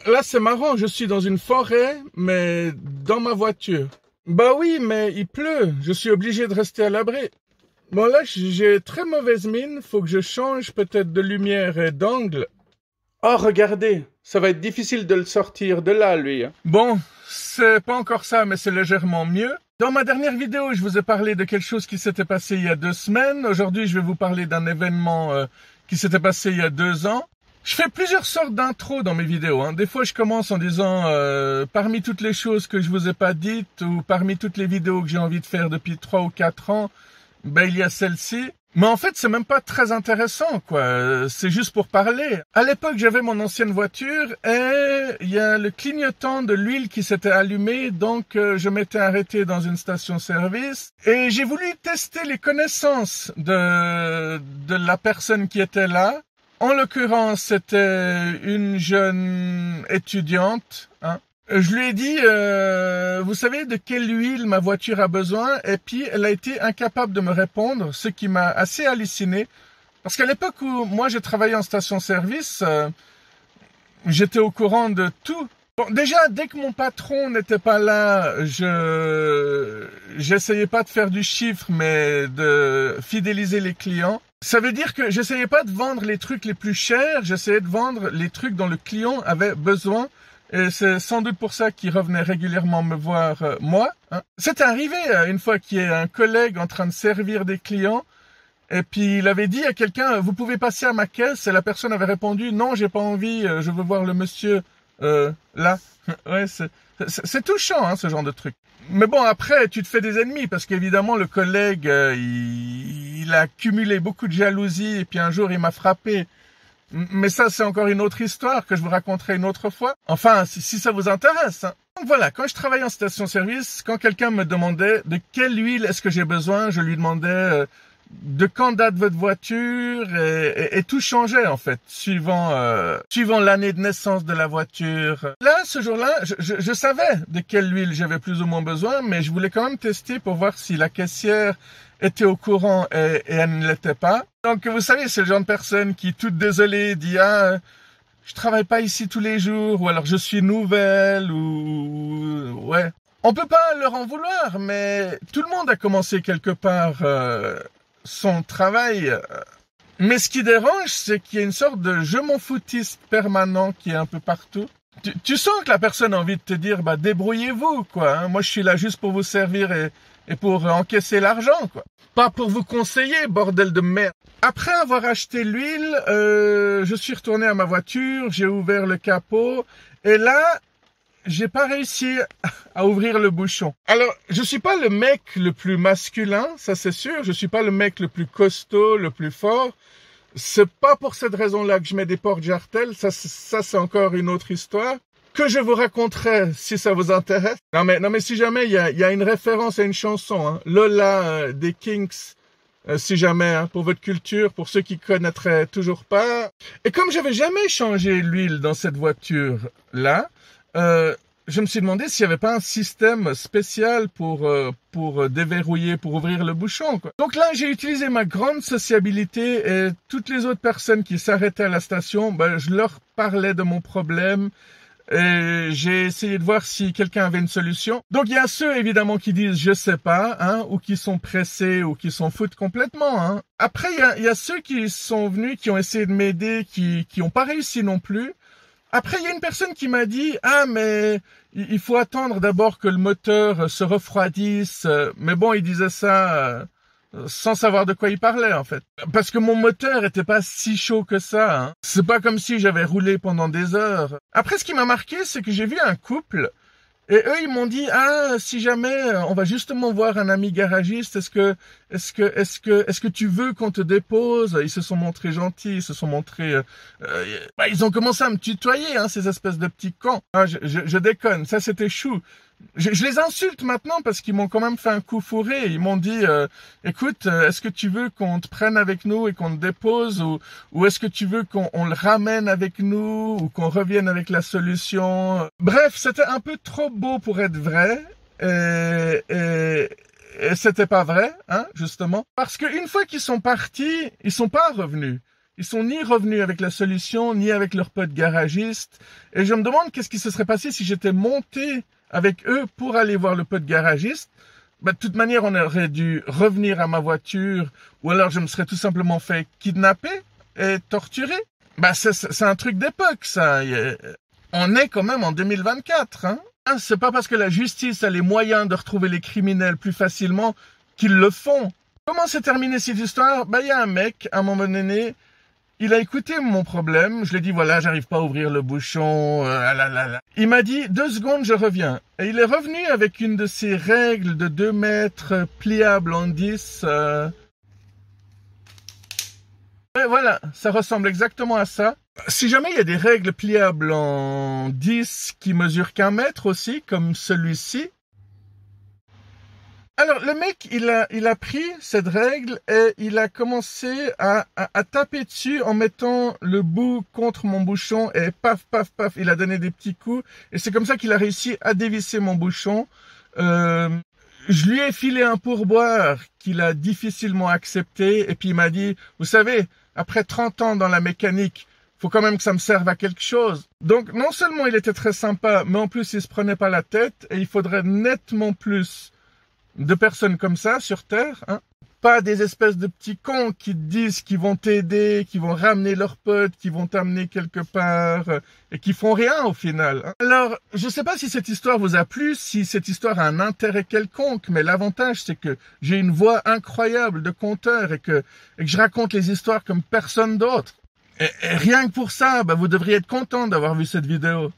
Là, c'est marrant, je suis dans une forêt, mais dans ma voiture. Bah oui, mais il pleut, je suis obligé de rester à l'abri. Bon là, j'ai très mauvaise mine, faut que je change peut-être de lumière et d'angle. Oh, regardez, ça va être difficile de le sortir de là, lui. Bon, c'est pas encore ça, mais c'est légèrement mieux. Dans ma dernière vidéo, je vous ai parlé de quelque chose qui s'était passé il y a 2 semaines. Aujourd'hui, je vais vous parler d'un événement qui s'était passé il y a 2 ans. Je fais plusieurs sortes d'intros dans mes vidéos. Des fois, je commence en disant parmi toutes les choses que je vous ai pas dites ou parmi toutes les vidéos que j'ai envie de faire depuis 3 ou 4 ans, ben il y a celle-ci. Mais en fait, c'est même pas très intéressant, quoi. C'est juste pour parler. À l'époque, j'avais mon ancienne voiture et il y a le clignotant de l'huile qui s'était allumé, donc je m'étais arrêté dans une station-service et j'ai voulu tester les connaissances de la personne qui était là. En l'occurrence, c'était une jeune étudiante, Je lui ai dit, vous savez de quelle huile ma voiture a besoin? Et puis, elle a été incapable de me répondre, ce qui m'a assez halluciné. Parce qu'à l'époque où moi, j'ai travaillé en station-service, j'étais au courant de tout. Bon, déjà, dès que mon patron n'était pas là, j'essayais pas de faire du chiffre, mais de fidéliser les clients. Ça veut dire que j'essayais pas de vendre les trucs les plus chers, j'essayais de vendre les trucs dont le client avait besoin. Et c'est sans doute pour ça qu'il revenait régulièrement me voir, moi. C'est arrivé une fois qu'il y ait un collègue en train de servir des clients, et puis il avait dit à quelqu'un, vous pouvez passer à ma caisse, et la personne avait répondu, non, j'ai pas envie, je veux voir le monsieur là. Ouais, c'est touchant, ce genre de truc. Mais bon, après, tu te fais des ennemis, parce qu'évidemment, le collègue, il a accumulé beaucoup de jalousie, et puis un jour, il m'a frappé. Mais ça, c'est encore une autre histoire que je vous raconterai une autre fois. Enfin, si ça vous intéresse. Donc voilà, quand je travaillais en station-service, quand quelqu'un me demandait de quelle huile est-ce que j'ai besoin, je lui demandais de quand date votre voiture et tout changeait en fait, suivant l'année de naissance de la voiture. Là, ce jour-là, je savais de quelle huile j'avais plus ou moins besoin, mais je voulais quand même tester pour voir si la caissière était au courant et elle ne l'était pas. Donc, vous savez, c'est le genre de personne qui, toute désolée, dit « Ah, je travaille pas ici tous les jours » ou alors « Je suis nouvelle » ou... Ouais. On peut pas leur en vouloir, mais tout le monde a commencé quelque part son travail. Mais ce qui dérange, c'est qu'il y a une sorte de « je m'en foutiste » permanent qui est un peu partout. Tu sens que la personne a envie de te dire « Bah, débrouillez-vous, quoi. Moi, je suis là juste pour vous servir et pour encaisser l'argent, quoi. Pas pour vous conseiller, bordel de merde. » Après avoir acheté l'huile, je suis retourné à ma voiture, j'ai ouvert le capot, et là, j'ai pas réussi à ouvrir le bouchon. Alors, je suis pas le mec le plus masculin, ça c'est sûr, je suis pas le mec le plus costaud, le plus fort. C'est pas pour cette raison-là que je mets des porte-jartelles, ça c'est encore une autre histoire. Que je vous raconterai si ça vous intéresse. Non mais si jamais il y a une référence à une chanson, Lola des Kinks, si jamais, pour votre culture, pour ceux qui connaîtraient toujours pas. Et comme j'avais jamais changé l'huile dans cette voiture-là, je me suis demandé s'il n'y avait pas un système spécial pour déverrouiller, pour ouvrir le bouchon, quoi. Donc là, j'ai utilisé ma grande sociabilité et toutes les autres personnes qui s'arrêtaient à la station, je leur parlais de mon problème. Et j'ai essayé de voir si quelqu'un avait une solution. Donc il y a ceux évidemment qui disent je sais pas, ou qui sont pressés ou qui s'en foutent complètement. Après il y a ceux qui sont venus, qui ont essayé de m'aider, qui ont pas réussi non plus. Après il y a une personne qui m'a dit mais il faut attendre d'abord que le moteur se refroidisse. Mais bon, il disait ça sans savoir de quoi il parlait en fait. Parce que mon moteur était pas si chaud que ça. C'est pas comme si j'avais roulé pendant des heures. Après, ce qui m'a marqué, c'est que j'ai vu un couple et eux, ils m'ont dit si jamais on va justement voir un ami garagiste, est-ce que tu veux qu'on te dépose? Ils se sont montrés gentils, ils se sont montrés ils ont commencé à me tutoyer, ces espèces de petits cons. Je déconne, ça c'était chou. Je les insulte maintenant parce qu'ils m'ont quand même fait un coup fourré. Ils m'ont dit, écoute, est-ce que tu veux qu'on te prenne avec nous et qu'on te dépose ou est-ce que tu veux qu'on le ramène avec nous ou qu'on revienne avec la solution? Bref, c'était un peu trop beau pour être vrai et c'était pas vrai, justement. Parce qu'une fois qu'ils sont partis, ils sont pas revenus. Ils sont ni revenus avec la solution, ni avec leur pote garagiste. Et je me demande qu'est-ce qui se serait passé si j'étais monté avec eux pour aller voir le pote garagiste. De toute manière, on aurait dû revenir à ma voiture, ou alors je me serais tout simplement fait kidnapper et torturer. C'est un truc d'époque, ça. On est quand même en 2024, hein. C'est pas parce que la justice a les moyens de retrouver les criminels plus facilement qu'ils le font. Comment s'est terminée cette histoire? Il y a un mec, à un moment donné, il a écouté mon problème. Je lui ai dit, voilà, j'arrive pas à ouvrir le bouchon. Il m'a dit, 2 secondes, je reviens. Et il est revenu avec une de ces règles de 2 mètres pliables en 10. Et voilà, ça ressemble exactement à ça. Si jamais il y a des règles pliables en 10 qui mesurent qu'1 mètre aussi, comme celui-ci. Alors, le mec, il a pris cette règle et il a commencé à taper dessus en mettant le bout contre mon bouchon et paf, paf, paf, il a donné des petits coups. Et c'est comme ça qu'il a réussi à dévisser mon bouchon. Je lui ai filé un pourboire qu'il a difficilement accepté et puis il m'a dit, vous savez, après 30 ans dans la mécanique, faut quand même que ça me serve à quelque chose. Donc, non seulement il était très sympa, mais en plus il se prenait pas la tête et il faudrait nettement plus de personnes comme ça sur Terre, hein. Pas des espèces de petits cons qui te disent qu'ils vont t'aider, qui vont ramener leurs potes, qui vont t'amener quelque part et qui font rien au final, hein. Alors, je sais pas si cette histoire vous a plu, si cette histoire a un intérêt quelconque, mais l'avantage c'est que j'ai une voix incroyable de conteur et que je raconte les histoires comme personne d'autre. Et rien que pour ça, vous devriez être content d'avoir vu cette vidéo.